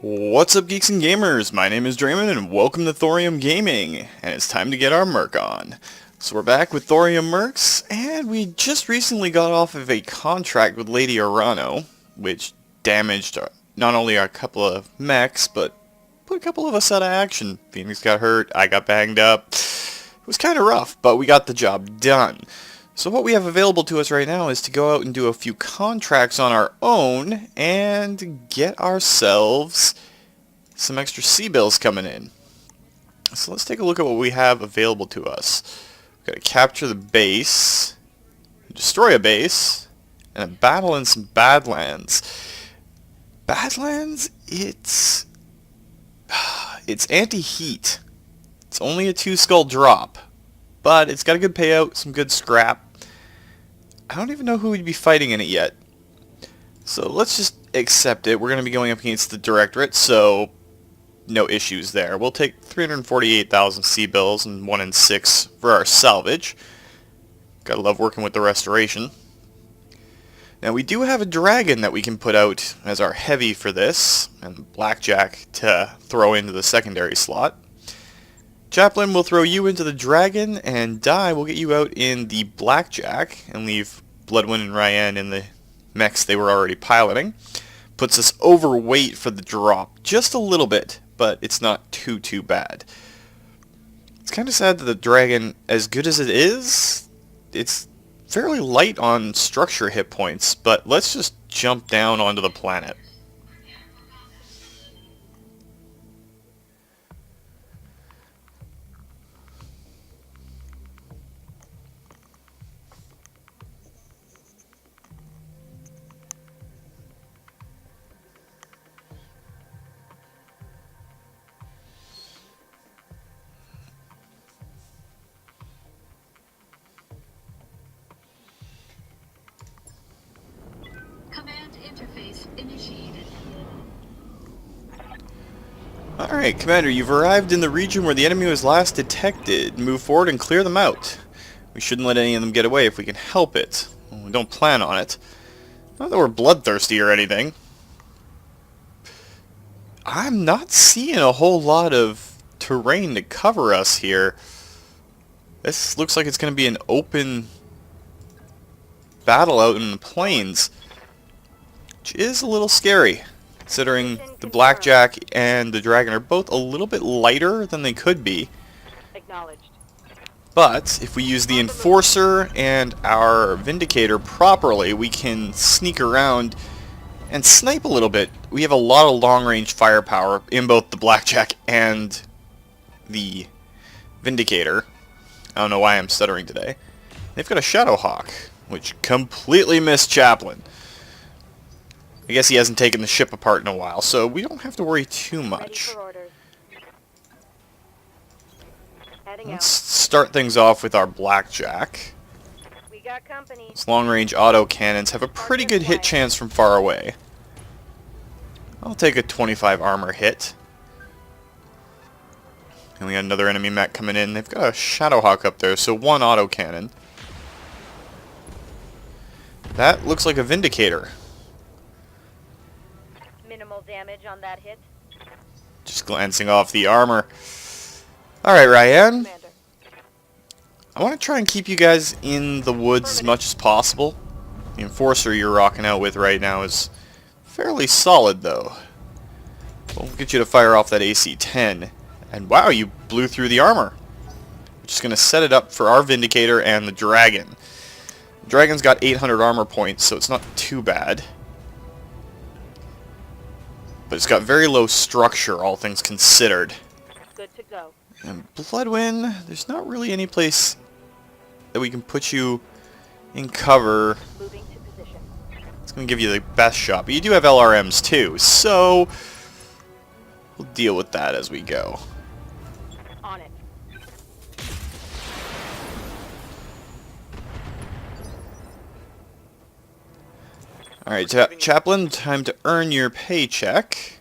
What's up, geeks and gamers? My name is Drementfh and welcome to Thorium Gaming, and it's time to get our Merc on. So we're back with Thorium Mercs, and we just recently got off of a contract with Lady Arano, which damaged not only our couple of mechs, but put a couple of us out of action. Phoenix got hurt, I got banged up. It was kind of rough, but we got the job done. So what we have available to us right now is to go out and do a few contracts on our own and get ourselves some extra C-bills coming in. So let's take a look at what we have available to us. We've got to capture the base, destroy a base, and a battle in some Badlands. Badlands, it's anti-heat. It's only a 2-skull drop, but it's got a good payout, some good scrap. I don't even know who we'd be fighting in it yet. So let's just accept it. We're going to be going up against the Directorate, so no issues there. We'll take 348,000 C-bills and 1 in 6 for our salvage. Gotta love working with the restoration. Now we do have a dragon that we can put out as our heavy for this, and blackjack to throw into the secondary slot. Chaplain will throw you into the dragon, and Die will get you out in the blackjack and leave Bloodwind and Ryan in the mechs they were already piloting. Puts us overweight for the drop, just a little bit, but it's not too bad. It's kind of sad that the dragon, as good as it is, it's fairly light on structure hit points, but let's just jump down onto the planet. Alright, Commander, you've arrived in the region where the enemy was last detected. Move forward and clear them out. We shouldn't let any of them get away if we can help it. Well, we don't plan on it. Not that we're bloodthirsty or anything. I'm not seeing a whole lot of terrain to cover us here. This looks like it's going to be an open battle out in the plains, which is a little scary, considering the blackjack and the dragon are both a little bit lighter than they could be. Acknowledged. But if we use the enforcer and our vindicator properly, we can sneak around and snipe a little bit. We have a lot of long-range firepower in both the blackjack and the vindicator. I don't know why I'm stuttering today. They've got a Shadowhawk, which completely missed Chaplain. I guess he hasn't taken the ship apart in a while, so we don't have to worry too much. Let's start things off with our blackjack. We got company. These long-range auto cannons have a pretty good hit chance from far away. I'll take a 25 armor hit. And we got another enemy mech coming in. They've got a Shadowhawk up there, so 1 auto cannon. That looks like a Vindicator. Minimal damage on that hit. Just glancing off the armor. Alright, Ryan. Commander. I want to try and keep you guys in the woods as much as possible. The enforcer you're rocking out with right now is fairly solid, though. We'll get you to fire off that AC-10. And wow, you blew through the armor. We're just going to set it up for our Vindicator and the Dragon. The Dragon's got 800 armor points, so it's not too bad. But it's got very low structure, all things considered. Good to go. And Bloodwind, there's not really any place that we can put you in cover. Moving to position. It's going to give you the best shot. But you do have LRMs too, so we'll deal with that as we go. On it. Alright, Chaplain, time to earn your paycheck.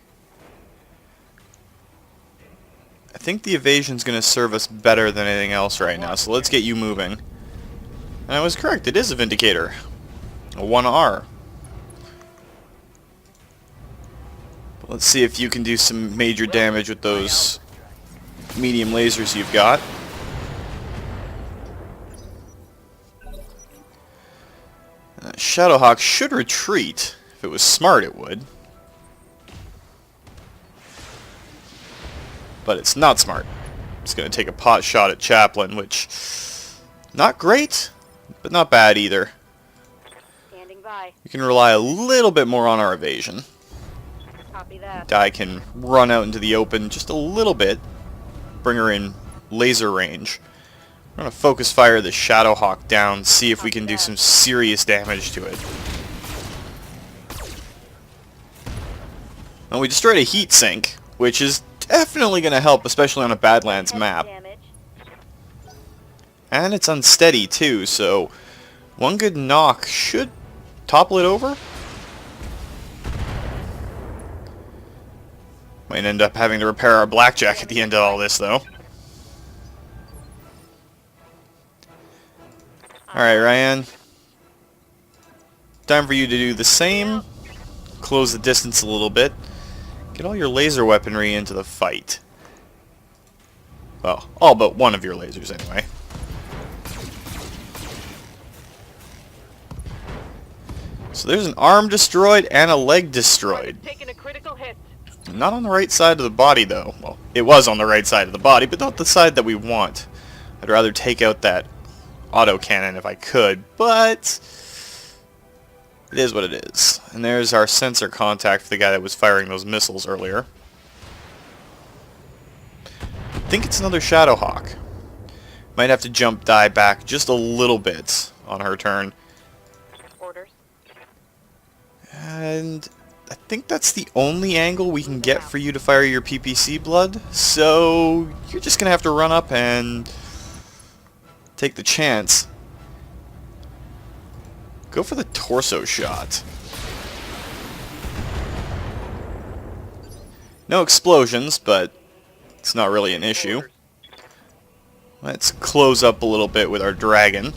I think the evasion's going to serve us better than anything else right now, so let's get you moving. And I was correct, it is a Vindicator. A 1R. Let's see if you can do some major damage with those medium lasers you've got. Shadowhawk should retreat. If it was smart, it would. But it's not smart. It's going to take a pot shot at Chaplain, which... not great, but not bad either. Standing by. We can rely a little bit more on our evasion. Copy that. Di can run out into the open just a little bit. Bring her in laser range. We're going to focus fire the Shadowhawk down, see if we can do some serious damage to it. Well, we destroyed a heat sink, which is definitely going to help, especially on a Badlands map. And it's unsteady too, so one good knock should topple it over. Might end up having to repair our blackjack at the end of all this, though. Alright, Ryan. Time for you to do the same. Close the distance a little bit. Get all your laser weaponry into the fight. Well, all but one of your lasers, anyway. So there's an arm destroyed and a leg destroyed. Taking a critical hit. Not on the right side of the body, though. Well, it was on the right side of the body, but not the side that we want. I'd rather take out that autocannon if I could, but it is what it is. And there's our sensor contact for the guy that was firing those missiles earlier. I think it's another Shadowhawk. Might have to jump Di back just a little bit on her turn. Orders. And I think that's the only angle we can get for you to fire your PPC blood. So you're just going to have to run up and take the chance. Go for the torso shot. No explosions, but it's not really an issue. Let's close up a little bit with our dragon.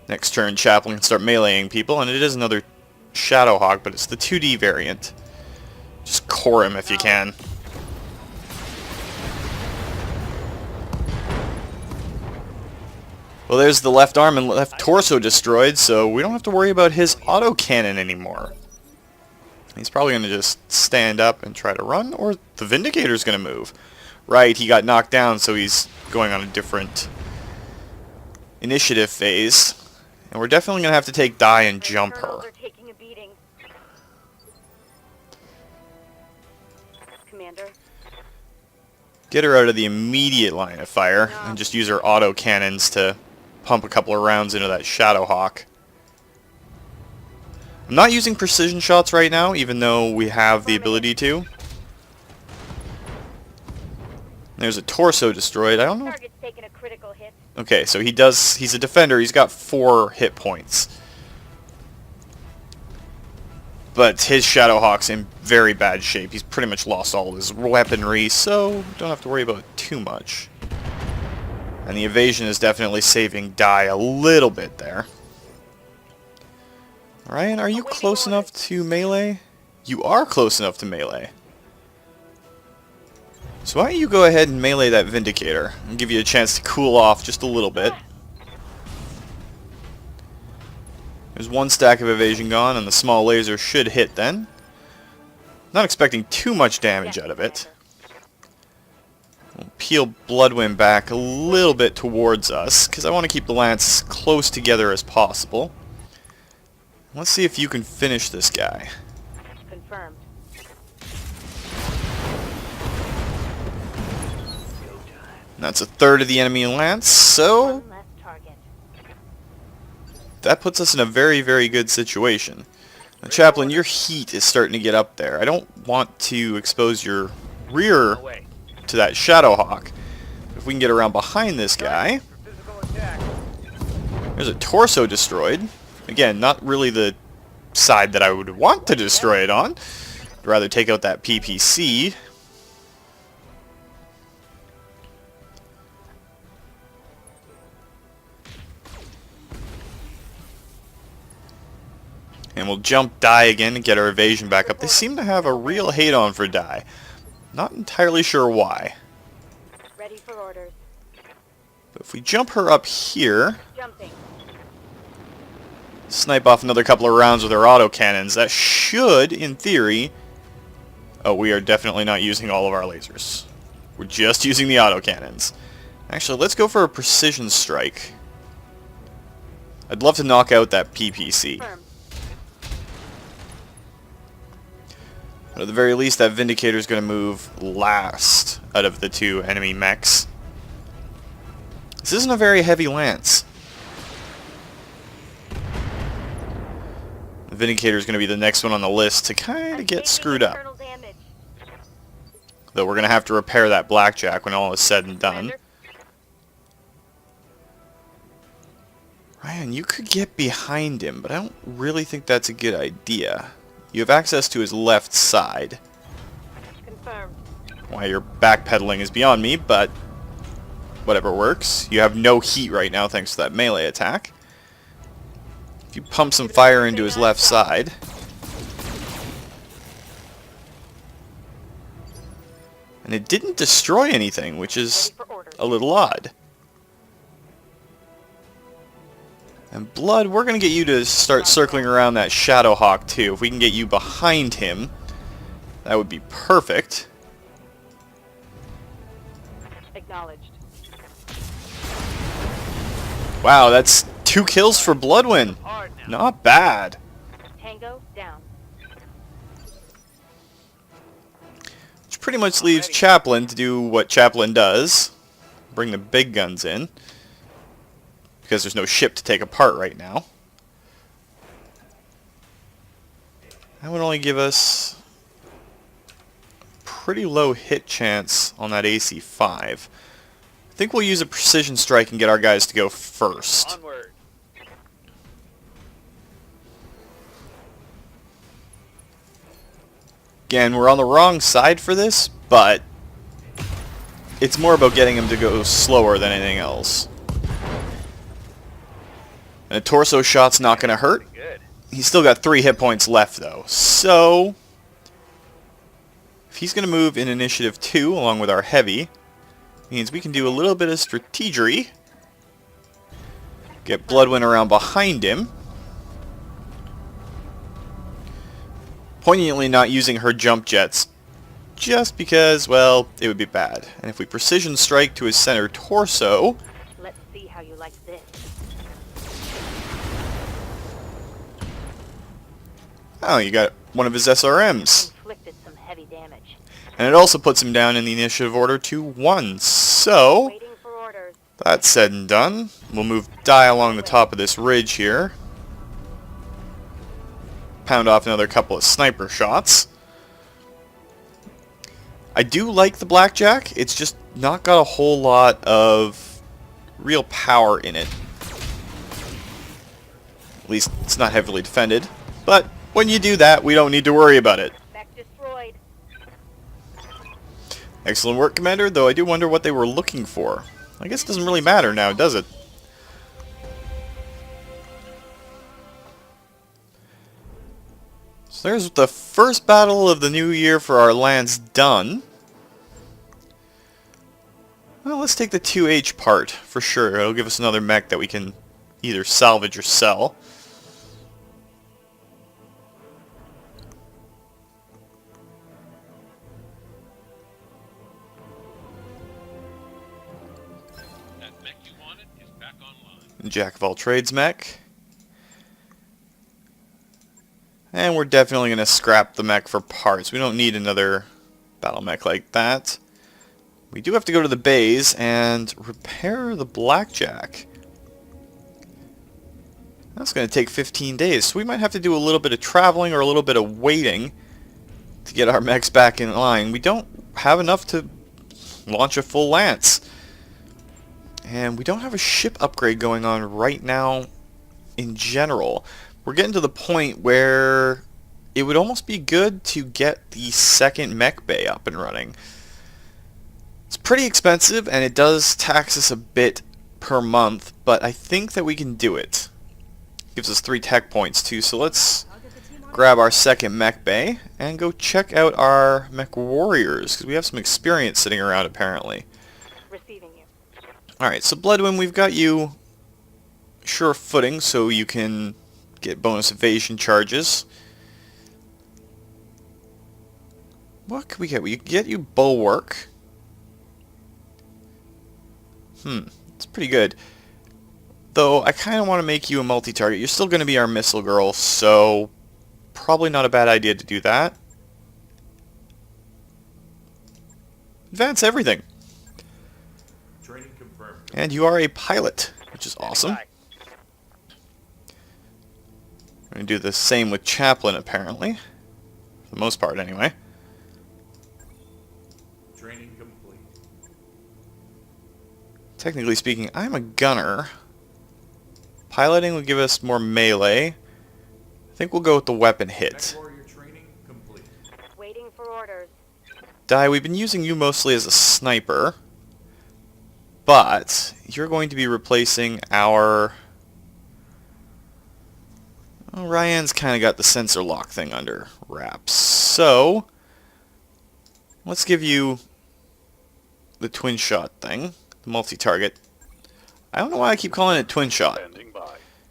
Next turn, Chaplain can start meleeing people, and it is another Shadowhawk, but it's the 2D variant. Just core him if you can. Well, there's the left arm and left torso destroyed, so we don't have to worry about his autocannon anymore. He's probably going to just stand up and try to run, or the Vindicator's going to move. Right, he got knocked down, so he's going on a different initiative phase. And we're definitely going to have to take Di and jump her. Taking a beating. Commander. Get her out of the immediate line of fire, and just use her autocannons to pump a couple of rounds into that Shadowhawk. I'm not using precision shots right now, even though we have the ability to. There's a torso destroyed. I don't know. Target's taking a critical hit. Okay, so he's a defender. He's got 4 hit points. But his Shadowhawk's in very bad shape. He's pretty much lost all his weaponry, so don't have to worry about it too much. And the evasion is definitely saving Di a little bit there. Ryan, are you close enough to melee? You are close enough to melee. So why don't you go ahead and melee that Vindicator and give you a chance to cool off just a little bit. There's 1 stack of evasion gone, and the small laser should hit then. Not expecting too much damage out of it. We'll peel Bloodwind back a little bit towards us, because I want to keep the Lance close together as possible. Let's see if you can finish this guy. Confirmed. And that's a third of the enemy Lance, so One less target. that puts us in a very, very good situation. Now, Chaplain, your heat is starting to get up there. I don't want to expose your rear to that Shadowhawk. If we can get around behind this guy. There's a torso destroyed. Again, not really the side that I would want to destroy it on. I'd rather take out that PPC. And we'll jump die again and get our evasion back up. They seem to have a real hate-on for die. Not entirely sure why. Ready for orders. But if we jump her up here, Jumping. snipe off another couple of rounds with our autocannons, that should, in theory... Oh, we are definitely not using all of our lasers. We're just using the autocannons. Actually, let's go for a precision strike. I'd love to knock out that PPC. Confirm. But at the very least, that Vindicator is going to move last out of the two enemy mechs. This isn't a very heavy lance. The Vindicator is going to be the next one on the list to kind of get screwed up. Though we're going to have to repair that Blackjack when all is said and done. Ryan, you could get behind him, but I don't really think that's a good idea. You have access to his left side. Confirmed. Why you're backpedaling is beyond me, but whatever works. You have no heat right now thanks to that melee attack. If you pump some fire into his left side... And it didn't destroy anything, which is a little odd. And Blood, we're going to get you to start circling around that Shadowhawk too. If we can get you behind him, that would be perfect. Acknowledged. Wow, that's 2 kills for Bloodwind. Not bad. Tango down. Which pretty much leaves Chaplain to do what Chaplain does. Bring the big guns in. Because there's no ship to take apart right now. That would only give us a pretty low hit chance on that AC-5. I think we'll use a precision strike and get our guys to go first. Onward. Again, we're on the wrong side for this, but it's more about getting him to go slower than anything else. And a torso shot's not going to hurt. Good. He's still got 3 hit points left, though. So, if he's going to move in Initiative 2, along with our Heavy, means we can do a little bit of strategery. Get Bloodwind around behind him. Poignantly not using her jump jets, just because, well, it would be bad. And if we precision strike to his center torso... Let's see how you like this. Oh, you got one of his SRMs. Inflicted some heavy damage. And it also puts him down in the initiative order to 1. So, Waiting for orders. that's said and done. We'll move Die along the top of this ridge here. Pound off another couple of sniper shots. I do like the Blackjack. It's just not got a whole lot of real power in it. At least it's not heavily defended. But when you do that, we don't need to worry about it. Back destroyed. Excellent work, Commander, though I do wonder what they were looking for. I guess it doesn't really matter now, does it? So there's the first battle of the new year for our lands done. Well, let's take the 2H part, for sure. It'll give us another mech that we can either salvage or sell. That mech you wanted is back online. Jack of all trades mech. And we're definitely going to scrap the mech for parts. We don't need another battle mech like that. We do have to go to the bays and repair the Blackjack. That's going to take 15 days, so we might have to do a little bit of traveling or a little bit of waiting to get our mechs back in line. We don't have enough to launch a full lance. And we don't have a ship upgrade going on right now in general. We're getting to the point where it would almost be good to get the second mech bay up and running. It's pretty expensive and it does tax us a bit per month, but I think that we can do it. Gives us 3 tech points too, so let's grab our second mech bay and go check out our mech warriors, because we have some experience sitting around apparently. Receiving you. Alright, so Bloodwind, we've got you sure footing so you can get bonus evasion charges. What can we get? We can get you Bulwark. It's pretty good. Though, I kind of want to make you a multi-target. You're still going to be our missile girl, so probably not a bad idea to do that. Advance everything. Training confirmed. And you are a pilot, which is awesome. We're going to do the same with Chaplain, apparently. For the most part, anyway. Training complete. Technically speaking, I'm a gunner. Piloting will give us more melee. I think we'll go with the weapon Mech hit. warrior training complete. Waiting for orders. Dai, we've been using you mostly as a sniper. But you're going to be replacing our... Oh, Ryan's kind of got the sensor lock thing under wraps. So, let's give you the twin shot thing, the multi-target. I don't know why I keep calling it twin shot.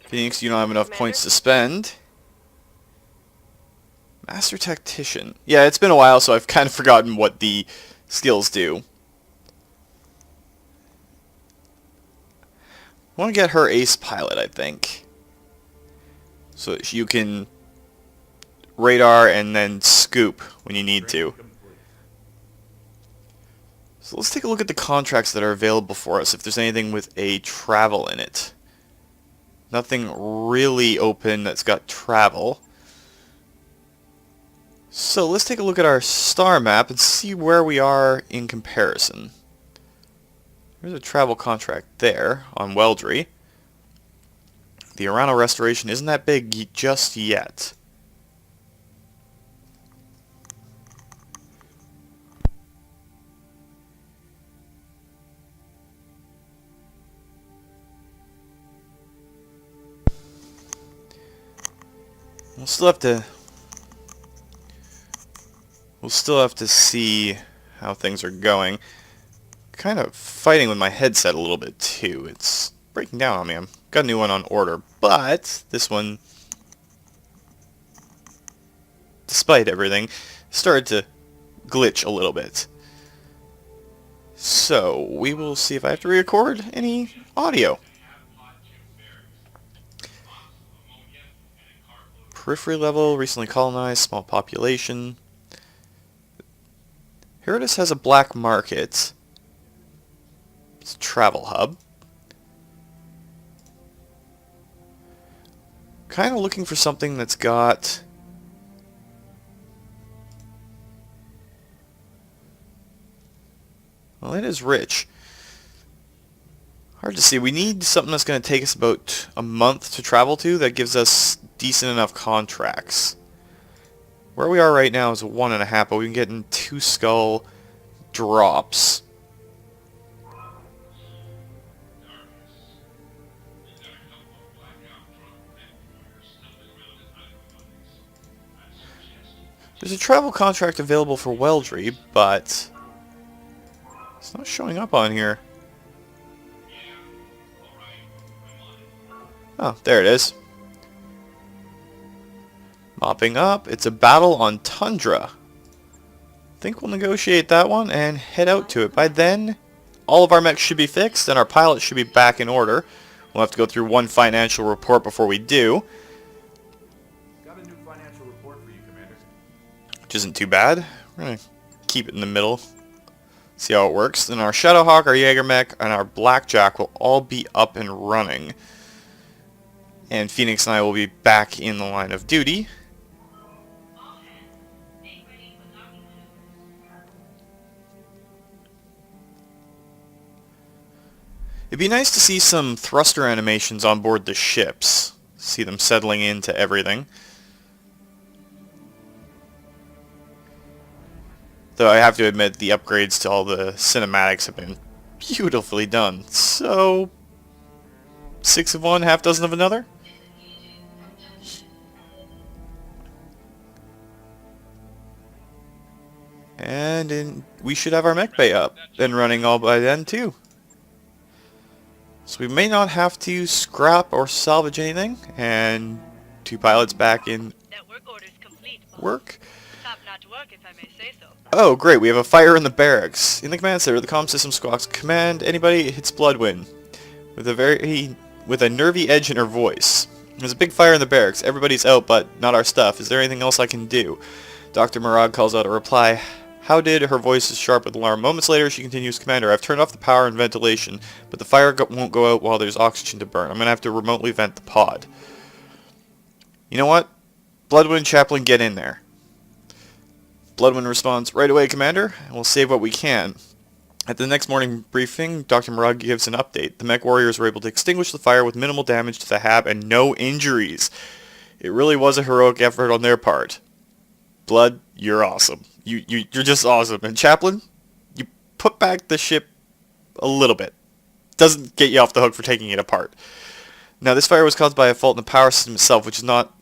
Phoenix, you don't have enough points to spend. Master Tactician. Yeah, it's been a while, so I've kind of forgotten what the skills do. I want to get her Ace Pilot, I think. So that you can radar and then scoop when you need to. Training complete. So let's take a look at the contracts that are available for us, if there's anything with a travel in it. Nothing really open that's got travel. So let's take a look at our star map and see where we are in comparison. There's a travel contract there on Weldry. The Arano restoration isn't that big just yet. We'll still have to see how things are going. Kind of fighting with my headset a little bit too. It's breaking down on me. I've got a new one on order, but this one, despite everything, started to glitch a little bit. So we will see if I have to re-record any audio. Periphery level, recently colonized, small population. Heroism has a black market. It's a travel hub. Kind of looking for something that's got... Well, it is rich. Hard to see. We need something that's going to take us about a month to travel to that gives us decent enough contracts. Where we are right now is a 1.5, but we can get in 2 skull drops. There's a travel contract available for Weldry, but it's not showing up on here. Oh, there it is. Mopping up. It's a battle on Tundra. I think we'll negotiate that one and head out to it. By then, all of our mechs should be fixed and our pilots should be back in order. We'll have to go through one financial report before we do. Got a new financial report for you, Commander. Which isn't too bad. We're going to keep it in the middle. See how it works. Then our Shadowhawk, our Jaeger mech, and our Blackjack will all be up and running. And Phoenix and I will be back in the line of duty. It'd be nice to see some thruster animations on board the ships. See them settling into everything. Though I have to admit, the upgrades to all the cinematics have been beautifully done. So, 6 of one, half dozen of another? And we should have our mech bay up and running all by then too. So we may not have to scrap or salvage anything. And 2 pilots back in That work order's complete, boss. work. Top-notch work, if I may say so. Oh, great. We have a fire in the barracks. In the command center, the comm system squawks, "Command, anybody hits Bloodwind," with a nervy edge in her voice. "There's a big fire in the barracks. Everybody's out, but not our stuff. Is there anything else I can do?" Dr. Murad calls out a reply. "How did?" Her voice is sharp with alarm. Moments later, she continues, "Commander, I've turned off the power and ventilation, but the fire won't go out while there's oxygen to burn. I'm going to have to remotely vent the pod." You know what? Bloodwind, Chaplain, get in there. Bloodwind responds, "Right away, Commander, and we'll save what we can." At the next morning briefing, Dr. Murad gives an update. The mech warriors were able to extinguish the fire with minimal damage to the hab and no injuries. It really was a heroic effort on their part. Blood, you're awesome. You're just awesome. And Chaplain, you put back the ship a little bit. Doesn't get you off the hook for taking it apart. Now, this fire was caused by a fault in the power system itself, which is not,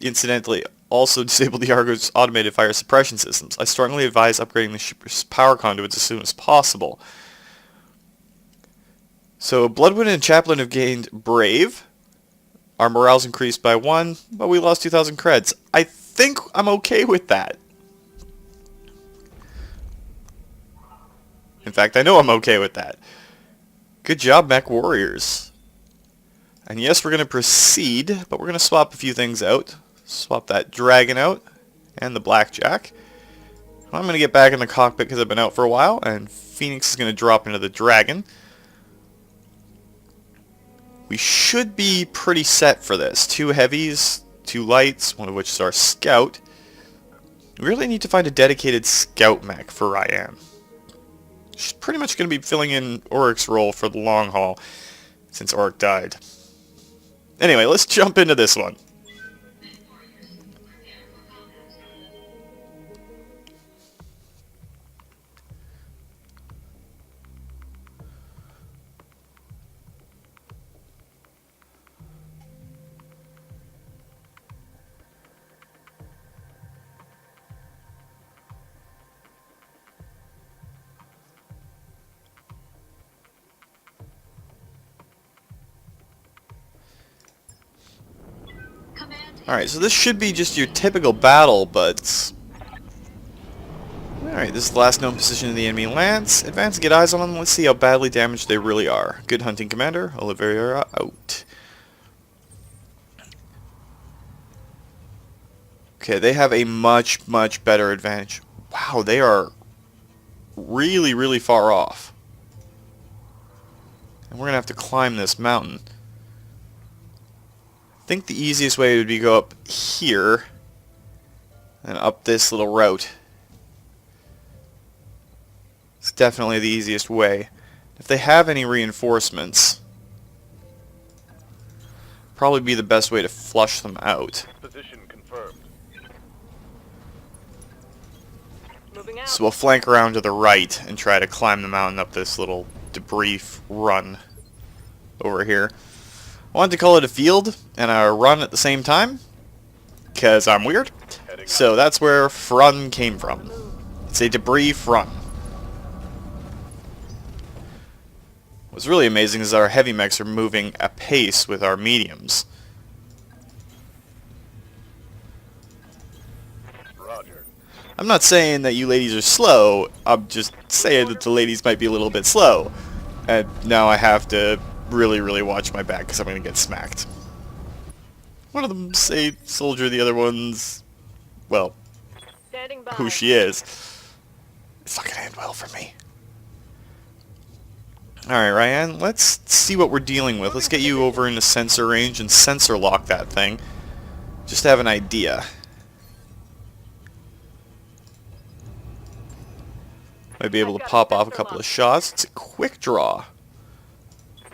incidentally, also disabled the Argo's automated fire suppression systems. I strongly advise upgrading the ship's power conduits as soon as possible. So, Bloodwind and Chaplain have gained Brave. Our morale's increased by 1, but we lost 2,000 creds. I think I'm okay with that. In fact, I know I'm okay with that. Good job, mech warriors. And yes, we're going to proceed, but we're going to swap a few things out. Swap that dragon out and the blackjack. I'm going to get back in the cockpit because I've been out for a while, and Phoenix is going to drop into the dragon. We should be pretty set for this. 2 heavies, 2 lights, one of which is our scout. We really need to find a dedicated scout mech for Ryan. She's pretty much going to be filling in Oric's role for the long haul since Oric died. Anyway, let's jump into this one. Alright, so this should be just your typical battle, but... Alright, this is the last known position of the enemy lance. Advance and get eyes on them. Let's see how badly damaged they really are. Good hunting, Commander. Oliveira out. Okay, they have a much, much better advantage. Wow, they are really, really far off. And we're going to have to climb this mountain. I think the easiest way would be go up here and up this little route. It's definitely the easiest way. If they have any reinforcements, probably be the best way to flush them out. Position confirmed. Moving out. So we'll flank around to the right and try to climb the mountain up this little debris run over here. I wanted to call it a field and a run at the same time, because I'm weird. So that's where frun came from. It's a debris frun. What's really amazing is our heavy mechs are moving apace with our mediums. Roger. I'm not saying that you ladies are slow, I'm just saying that the ladies might be a little bit slow. And now I have to really watch my back because I'm going to get smacked. One of them say soldier, the other one's, well, Standing by. who she is. It's not going to end well for me. Alright, Ryan, let's see what we're dealing with. Let's get you over into sensor range and sensor lock that thing. Just to have an idea. Might be able to pop off a couple of shots. It's a quick draw.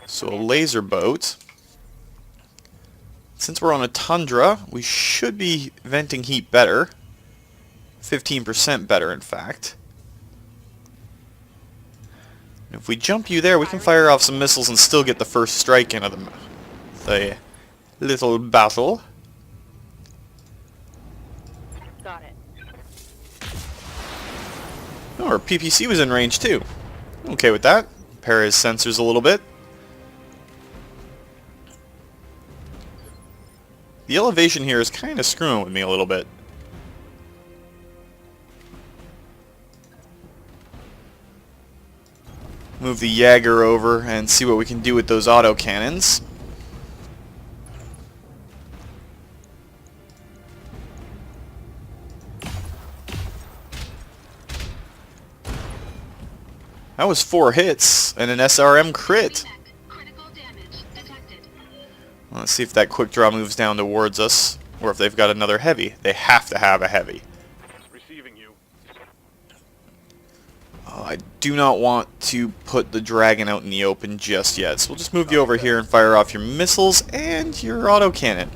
So a laser boat. Since we're on a tundra, we should be venting heat better. 15% better, in fact. And if we jump you there, we can fire off some missiles and still get the first strike into the little battle. Got it. Oh, our PPC was in range too. Okay with that. Repair his sensors a little bit. The elevation here is kind of screwing with me a little bit. Move the Jaeger over and see what we can do with those autocannons. That was 4 hits and an SRM crit. Let's see if that quick draw moves down towards us, or if they've got another heavy. They have to have a heavy. Receiving you. Oh, I do not want to put the dragon out in the open just yet, so we'll just move you over here and fire off your missiles and your autocannon.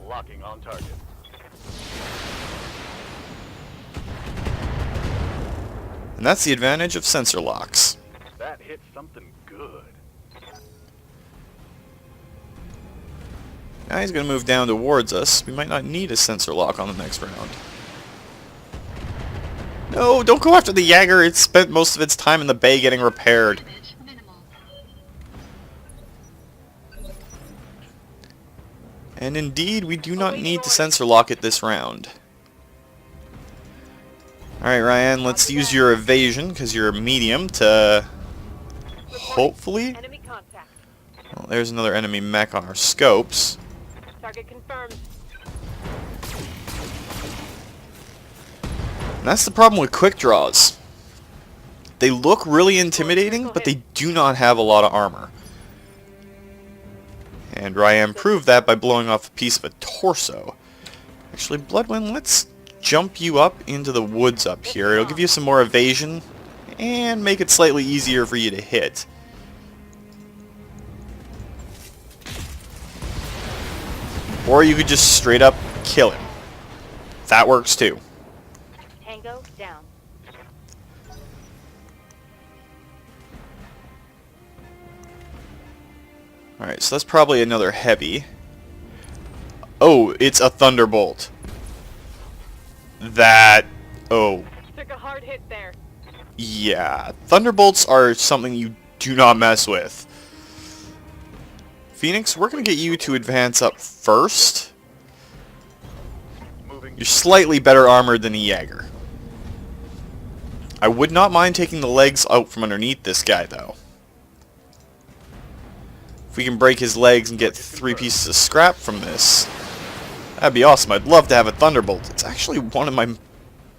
Locking on target. And that's the advantage of sensor locks. That hit something good. Now he's going to move down towards us. We might not need a sensor lock on the next round. No, don't go after the Jaeger. It spent most of its time in the bay getting repaired. And indeed, we do not need to sensor lock it this round. Alright, Ryan, let's use your evasion, because you're a medium, to hopefully... Enemy contact. Well, there's another enemy mech on our scopes. Target confirmed. And that's the problem with quick draws. They look really intimidating, but they do not have a lot of armor. And Ryan proved that by blowing off a piece of a torso. Actually, Bloodwind, let's jump you up into the woods up here. It'll give you some more evasion and make it slightly easier for you to hit. Or you could just straight up kill him. That works too. Tango down. Alright, so that's probably another heavy. Oh, it's a Thunderbolt. That... oh. Took a hard hit there. Yeah. Thunderbolts are something you do not mess with. Phoenix, we're going to get you to advance up first. You're slightly better armored than a Jaeger. I would not mind taking the legs out from underneath this guy, though. If we can break his legs and get 3 pieces of scrap from this, that'd be awesome. I'd love to have a Thunderbolt. It's actually one of my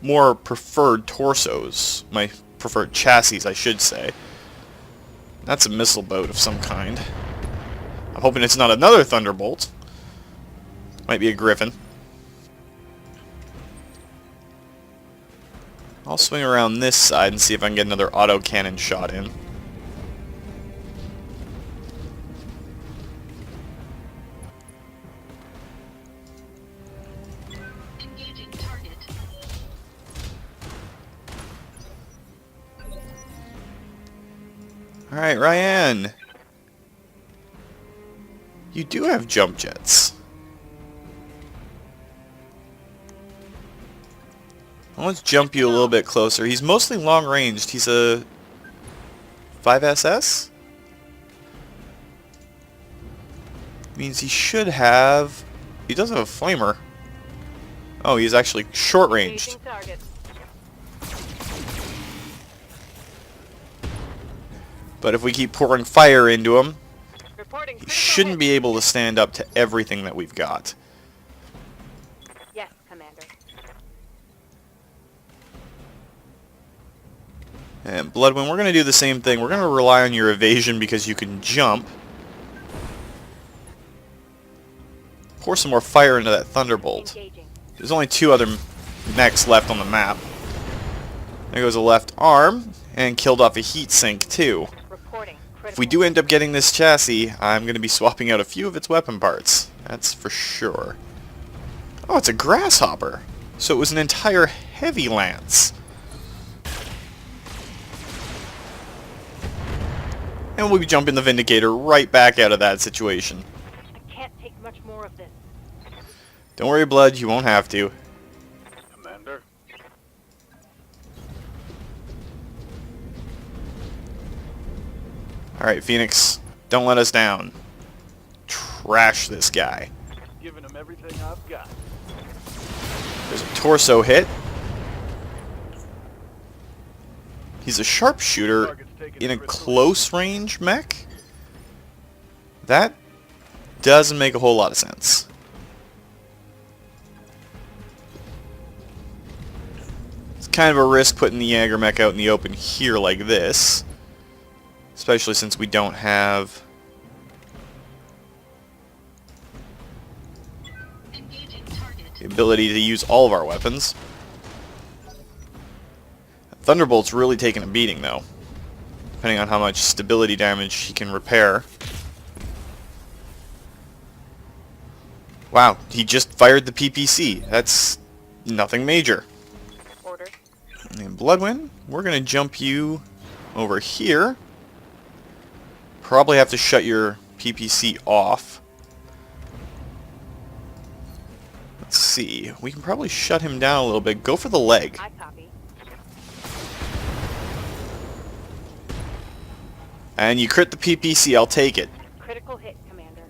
more preferred torsos. My preferred chassis, I should say. That's a missile boat of some kind. I'm hoping it's not another Thunderbolt. Might be a Griffin. I'll swing around this side and see if I can get another autocannon shot in. Engaging target. Alright, Ryan. You do have jump jets. Well, let's jump you a little bit closer. He's mostly long ranged. He's a 5SS? Means he should have... he does have a flamer. Oh, he's actually short ranged. Engaging target. But if we keep pouring fire into him, Reporting. he shouldn't be able to stand up to everything that we've got. Yes, Commander. And Bloodwind, we're going to do the same thing. We're going to rely on your evasion because you can jump. Pour some more fire into that Thunderbolt. Engaging. There's only 2 other mechs left on the map. There goes a left arm, and killed off a heat sink too. Reporting. If we do end up getting this chassis, I'm going to be swapping out a few of its weapon parts. That's for sure. Oh, it's a grasshopper. So it was an entire heavy lance. And we'll be jumping the Vindicator right back out of that situation. I can't take much more of this. Don't worry, Blood, you won't have to. Commander. Alright, Phoenix, don't let us down. Trash this guy. Giving him everything I've got. There's a torso hit. He's a sharpshooter in a close range mech? That doesn't make a whole lot of sense. It's kind of a risk putting the Jaeger mech out in the open here like this. Especially since we don't have... Engaging target. the ability to use all of our weapons. Thunderbolt's really taking a beating, though. Depending on how much stability damage he can repair. Wow, he just fired the PPC. That's nothing major. Orders. And Bloodwind, we're going to jump you over here. Probably have to shut your PPC off. Let's see. We can probably shut him down a little bit. Go for the leg. I copy. And you crit the PPC, I'll take it. Critical hit, Commander.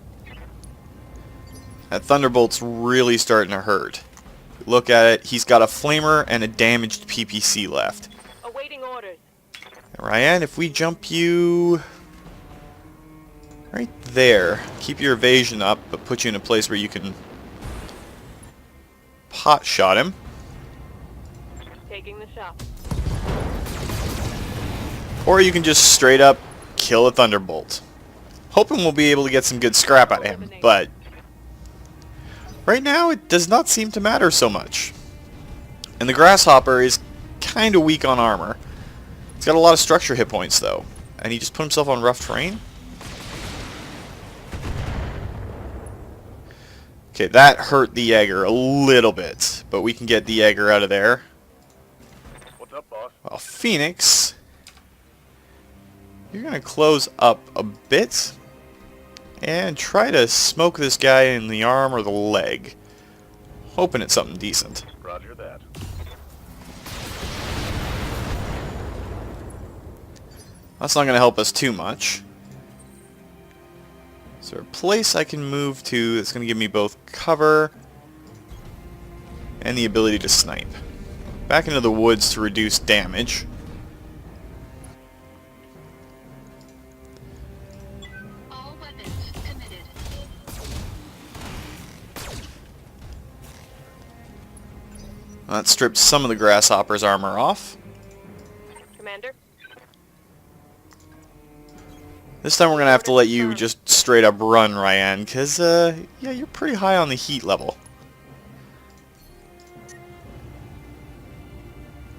That Thunderbolt's really starting to hurt. Look at it, he's got a flamer and a damaged PPC left. Awaiting orders. Ryan, if we jump you... right there. Keep your evasion up, but put you in a place where you can... pot shot him. Taking the shot. Or you can just straight up kill a Thunderbolt. Hoping we'll be able to get some good scrap out of him, but... right now, it does not seem to matter so much. And the Grasshopper is kind of weak on armor. He's got a lot of structure hit points, though. And he just put himself on rough terrain? Okay, that hurt the Jaeger a little bit. But we can get the Jaeger out of there. What's up, boss? Well, Phoenix... you're going to close up a bit. And try to smoke this guy in the arm or the leg. Hoping it's something decent. Roger that. That's not going to help us too much. Is there a place I can move to that's going to give me both cover and the ability to snipe? Back into the woods to reduce damage. All weapons committed. That strips some of the Grasshopper's armor off. Commander. This time we're going to have to let you just straight up run, Ryan, because, yeah, you're pretty high on the heat level.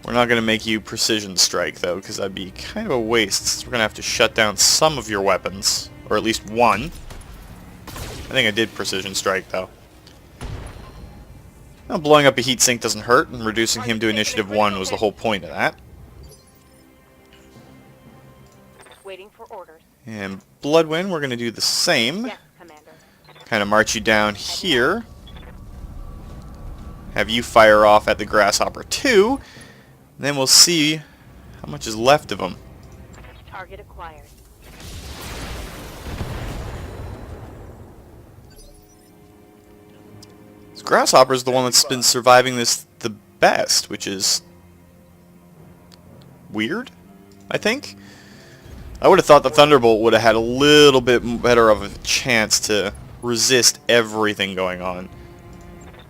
We're not going to make you precision strike, though, because that'd be kind of a waste. So we're going to have to shut down some of your weapons, or at least one. I think I did precision strike, though. Now, blowing up a heat sink doesn't hurt, and reducing him to initiative 1 was the whole point of that. Waiting for orders. And Bloodwind, we're going to do the same. Yes, Commander. Kind of march you down here. Have you fire off at the Grasshopper too. And then we'll see how much is left of them. Target acquired. This Grasshopper's the one that's been surviving this the best, which is weird, I think. I would have thought the Thunderbolt would have had a little bit better of a chance to resist everything going on.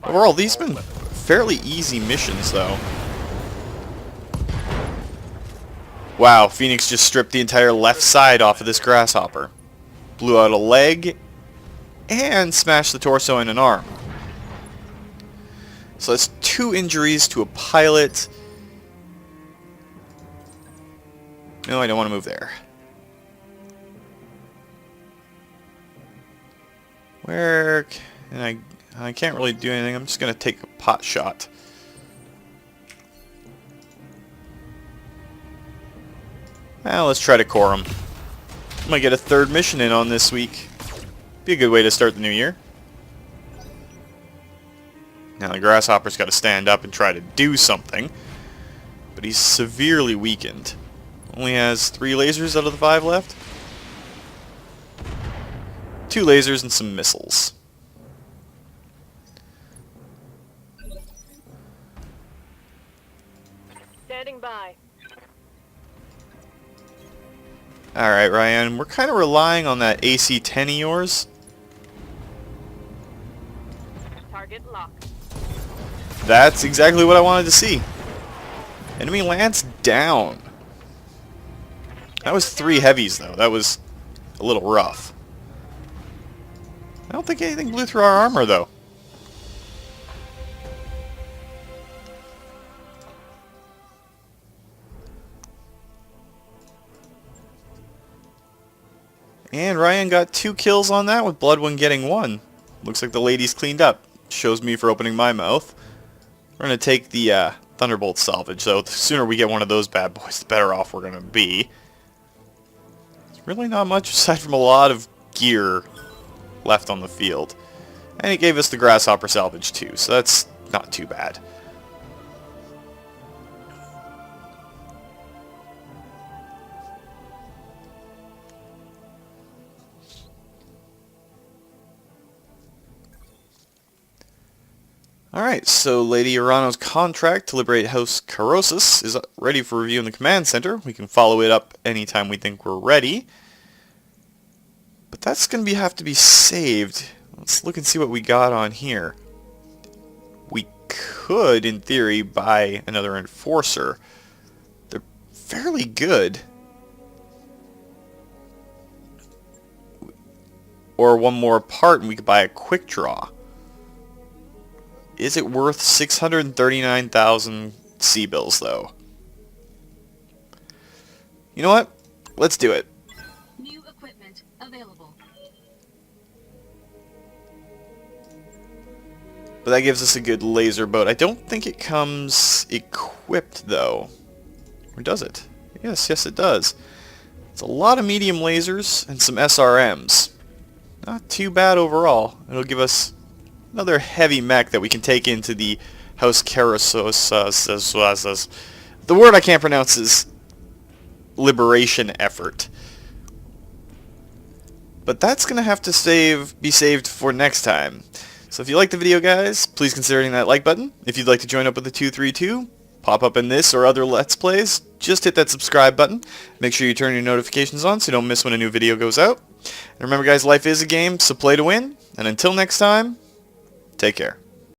Overall, these have been fairly easy missions, though. Wow, Phoenix just stripped the entire left side off of this Grasshopper. Blew out a leg, and smashed the torso and an arm. So that's 2 injuries to a pilot. No, I don't want to move there. Where... and I can't really do anything. I'm just going to take a pot shot. Well, let's try to core him. Might get a 3rd mission in on this week. Be a good way to start the new year. Now the Grasshopper's got to stand up and try to do something, but he's severely weakened. Only has 3 lasers out of the 5 left. 2 lasers and some missiles. Standing by. Alright, Ryan, we're kind of relying on that AC-10 of yours. Target locked. That's exactly what I wanted to see. Enemy Lance down. That was 3 heavies, though. That was a little rough. I don't think anything blew through our armor, though. And Ryan got 2 kills on that, with Bloodwind getting 1. Looks like the lady's cleaned up. Shows me for opening my mouth. We're going to take the Thunderbolt salvage, though. The sooner we get one of those bad boys, the better off we're going to be. There's really not much aside from a lot of gear left on the field. And it gave us the Grasshopper salvage, too, so that's not too bad. Alright, so Lady Arano's contract to liberate House Carosis is ready for review in the command center. We can follow it up anytime we think we're ready. But that's going to have to be saved. Let's look and see what we got on here. We could, in theory, buy another Enforcer. They're fairly good. Or one more part and we could buy a Quick Draw. Is it worth 639,000 C-bills, though? You know what? Let's do it. New equipment available. But that gives us a good laser boat. I don't think it comes equipped, though. Or does it? Yes, it does. It's a lot of medium lasers and some SRMs. Not too bad overall. It'll give us another heavy mech that we can take into the House Carosis. The word I can't pronounce is liberation effort. But that's going to have to be saved for next time. So if you like the video, guys, please consider hitting that like button. If you'd like to join up with the 232, pop up in this or other Let's Plays, just hit that subscribe button. Make sure you turn your notifications on so you don't miss when a new video goes out. And remember, guys, life is a game, so play to win. And until next time, take care.